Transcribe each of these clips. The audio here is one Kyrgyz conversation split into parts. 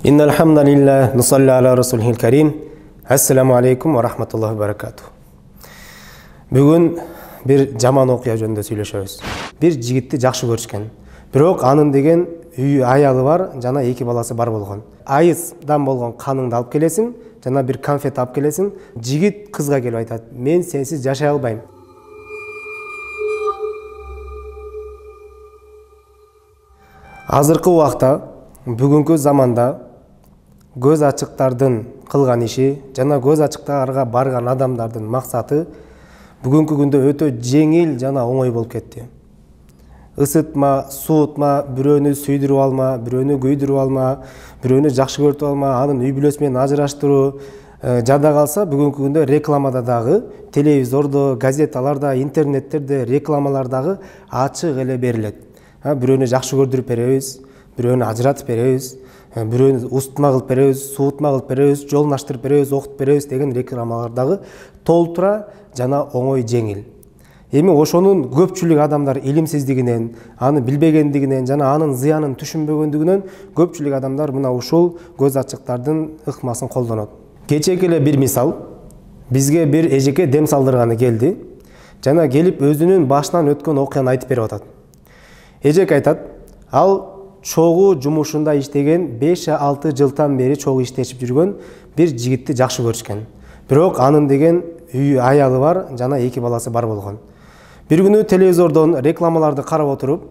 إن الحمد لله نصلي على رسوله الكريم. Assalamu alaikum wa rahmatullahi wa barakatuh. Бүгін bir жаман окуя жөнүндө сүйлөшөбүз. Bir жигитти жакшы көрүшкөн. Бирок анын деген үйү аялы бар, жана эки баласы бар болгон. Айыздан болгон каныңды алып келесиң, жана bir конфет алып келесиң. Жигит кызга келип айтат: "Мен сенсиз жашай албайм." Азыркы убакта, бүгүнкү заманда көз ачыктардын кылган иши жана көз ачыктарга барган адамдардын максаты бүгүнкү күндө өтө жеңил жана оңой болуп кетти. Isытма, суутма, бирөөнү сүйдүрүп алма, бирөөнү күйдүрүп алма, бирөөнү жакшы көрүп алма, анын үй бүлөсү менен ажыраштыруу жада калса, бүгүнкү күндө рекламада дагы, телевизордо, газеталарда, интернеттерде рекламалар дагы ачык эле берилет. Бирөөнү жакшы көрдүрүп беребиз, бирөөнү ажыратып беребиз, бирөөнү устма кылып беребиз, суутма кылып беребиз, жолун аштырып беребиз, окутуп беребиз деген рекламалар дагы толтура жана оңой жеңил. Эми ошонун көпчүлүк адамдар илимсиздигинен, аны билбегендигинен жана анын зыянын түшүнбөгөндүгүнөн көпчүлүк адамдар мына ушул көз ачыктардын ыкмасын колдонот. Кечээки эле bir мисал, бизге bir эжеке дем салдырганы келди жана келип өзүнүн башынан өткөн окуяны айтып берип атат. Эжек айтат: ал чогуу жумушунда иштеген 5-6 жылдан бери чогуу иштешип жүргөн bir жигитти жакшы көрүшкөн. Бирок анын деген үйү аялы бар, жана эки баласы бар болгон. Bir күнү телевизордон рекламаларды карап отуруп,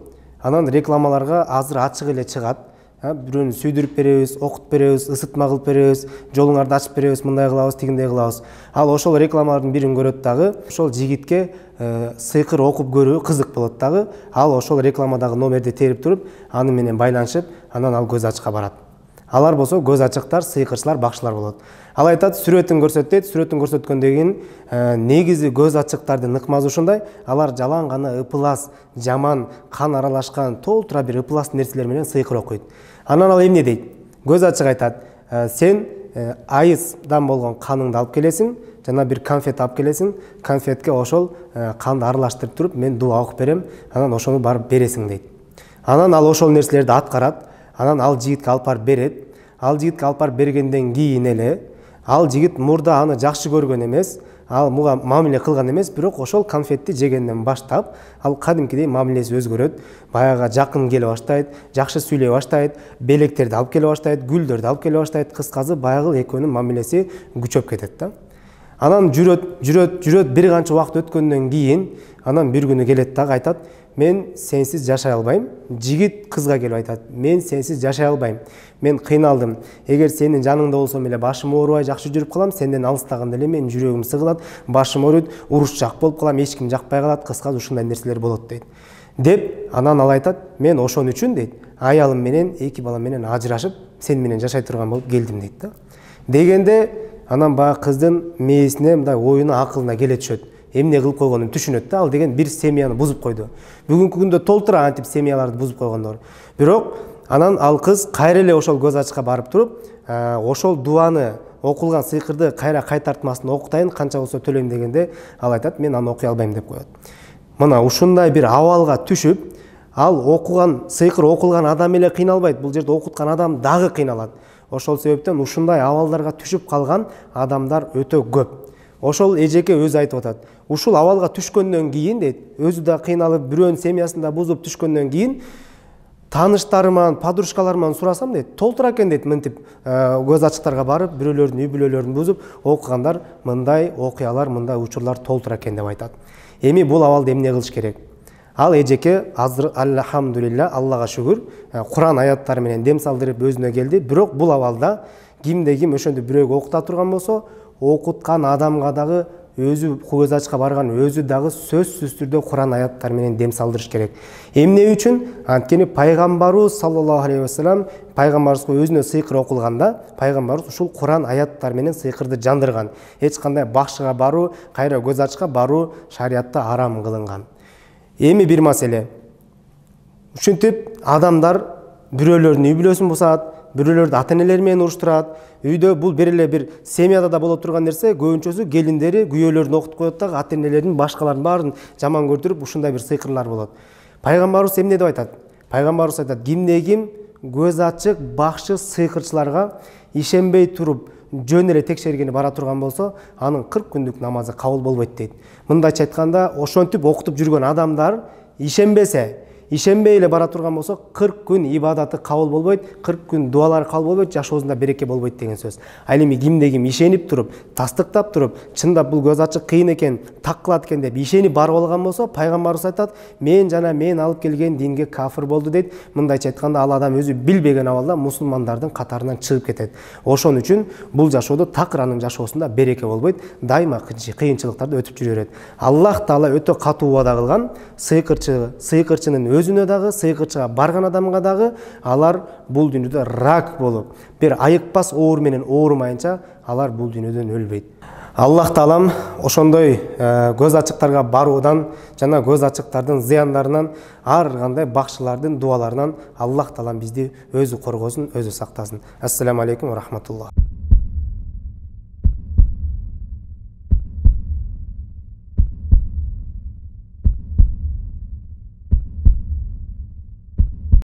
анан рекламаларга азыр ачык эле чыгат. Бирөөнү сүйдүрүп беребиз, окутуп беребиз, ысытма кылып беребиз, жолуңарды ачып беребиз, мындай кылабыз, тигиндей кылабыз. Ал ошол рекламалардын бирин көрөт дагы, ошол жигитке сыйкыр окуп көрүү кызык болот дагы. Ал ошол рекламадагы номерди терип туруп, аны менен байланышып, анан ал көз ачыкка барат. Алар болсо көз ачыктар, сыйкырчылар, бакчылар болот. Ал айтат: сүрөтүн көрсөт дейт. Сүрөтүн көрсөткөндөн кийин негизи көз ачыктардын ыкмасы ушундай: алар жалаң гана ыпылас, жаман, кан аралашкан, толтура бир ыпылас нерселер менен сыйкыр окуйт. Анан ал эмне дейт? Көз ачык айтат: сен айыздан болгон каныңды алып келесиң, жана bir конфет алып келесиң. Конфетке ошол канды аралаштырып туруп, мен дуа окуп берем, анан ошону барып бересиң дейт. Анан ал ошол нерселерди аткарат. Анан ал жигитке алып барып берет. Ал жигитке алып барып бергенден кийин эле ал жигит мурда аны жакшы көргөн эмес, ал муга мамиле кылган эмес, бирок ошол конфетти жегенден баштап ал кадимкидей мамилеси өзгөрөт. Баягы жакын келе баштайт, жакшы сүйлөй баштайт, белектерди алып келе баштайт, гүлдөрдү алып келе баштайт. Кыскасы, баягы экөөнүн мамилеси күчөп кетет да. Анан жүрөт, бир канча убакыт өткөндөн кийин анан bir күнү келет дагы айтат: мен сенсиз жашай албайм. Жигит кызга келип айтат: мен сенсиз жашай албайм. Мен кыйналдым. Эгер сенин жаныңда болсом эле башым оорубай жакшы жүрүп калам, сенден алыстаганда эле менин жүрөгүм сыгылат, башым ооруйт, урушчак болуп калам, эч ким жакпай калат. Кыскасы, ушундай нерселер болот дейт. Деп анан ал айтат: мен ошон үчүн дейт, аялым менен, эки балам менен ажырашып, сен менен жашай турган болуп келдим дейт да. Дегенде анан баягы кыздын мээсине, мындай оюна, акылына келе түшөт. Эмне кылып койгонун түшүнөт да. Ал деген bir семьяны бузуп койду. Бүгүнкү күндө толтура антип семьяларды бузуп койгондор. Бирок анан ал кыз кайра эле ошол көз ачыкка барып туруп, ошол дуаны, окулган сыйкырды кайра кайтартмасын окутайын, канча болсо төлөйм дегенде ал айтат: мен аны окуй албайм деп коет. Мына ушундай bir абалга түшүп, ал окуган, сыйкыр окулган адам эле кыйналбайт, бул жерде окуткан адам дагы кыйналат. Ошол себептен ушундай абалдарга түшүп калган адамдар өтө көп. Ошол эжеке өзү айтып атат: ушул абалга түшкөндөн кийин дейт, өзү да кыйналып, бирөөнүн семьясын да бузуп түшкөндөн кийин тааныштарыман, подружкаларыман сурасам дейт, толтура экен дейт, мынтип көз ачыктарга барып, бирөөлөрдүн үй бүлөлөрүн бузуп окугандар, мындай окуялар, мындай учурлар толтура экен деп айтат. Эми бул абалда эмне кылыш керек? Ал эжеке азыр алхамдулилля, Аллага шүгүр, Куран аяттары менен дем салдырып өзүнө келди. Бирок бул абалда кимде ким ошондо бирөөгө окута турган болсо, окуткан адамга дагы, өзү көз ачыкка барган өзү дагы сөзсүз түрдө Куран аяттары менен дем салдырыш керек. Эмне үчүн? Анткени пайгамбарыбыз саллаллаху алейхи ва саллям, пайгамбарыбызга өзүнө сыйкыр окулганда, пайгамбарыбыз ушул Куран аяттары менен сыйкырды жандырган. Эч кандай бакчыга баруу, кайра көз ачыкка баруу шариятта арам кылынган. Эми bir маселе. Ушинтип адамдар бирөөлөрдүн үй бүлөсүн бузат, бирөөлөрдү ата-энелери менен уруштурат. Үйдө бул бир эле bir семьяда да боло турган нерсе, көбүнчөсү келиндери күйөөлөрүн окутуп коет дагы, ата-энелерин башкалардын баарын жаман көрдүрүп, ушундай bir сыйкырлар болот. Пайгамбарыбыз эмне деп айтат? Пайгамбарыбыз айтат: кимде ким көз ачык бакшы сыйкырчыларга ишенбей туруп жөн эле текшергени бара турган болсо, анын 40 күндүк намазы кабыл болбойт дейт. Мындайча айтканда, ошентип окутуп жүргөн адамдар ишенбей эле бара турган болсо, 40 күн ибадаты кабыл болбойт, 40 күн дуалары кабыл болбойт, жашоосунда береке болбойт деген сөз. Ал эми кимде-ким ишенип туруп, тастыктап туруп, чындап бул көз ачык кыйын экен, так кылат экен деп ишенип барып алган болсо, пайгамбарыбыз айтат, мен жана мен алып келген динге кафир болду дейт. Мындайча айтканда, ал адам өзү билбеген абалда мусулмандардын катарынан чыгып кетет. Ошон үчүн бул жашоодо такыранын жашоосунда береке болбойт, дайыма кыйынчылыктарды өтүп жүрө берет. Аллах Таала өтө катуу убада кылган, сыйкырчынын өзүнө дагы, сыйкырчыга барган адамга дагы, алар бул дүйнөдө рак болуп, бир айыкпас оор менен оорумайынча, алар бул дүйнөдөн өлбөйт. Аллах Таалам ошондой көз ачыктарга баруудан жана көз ачыктардын зыяндарынан, ар кандай бакчылардын дуаларынан Аллах Таалам бизди өзү коргосун, өзү сактасын. Ассаламу алейкум ва рахматуллах.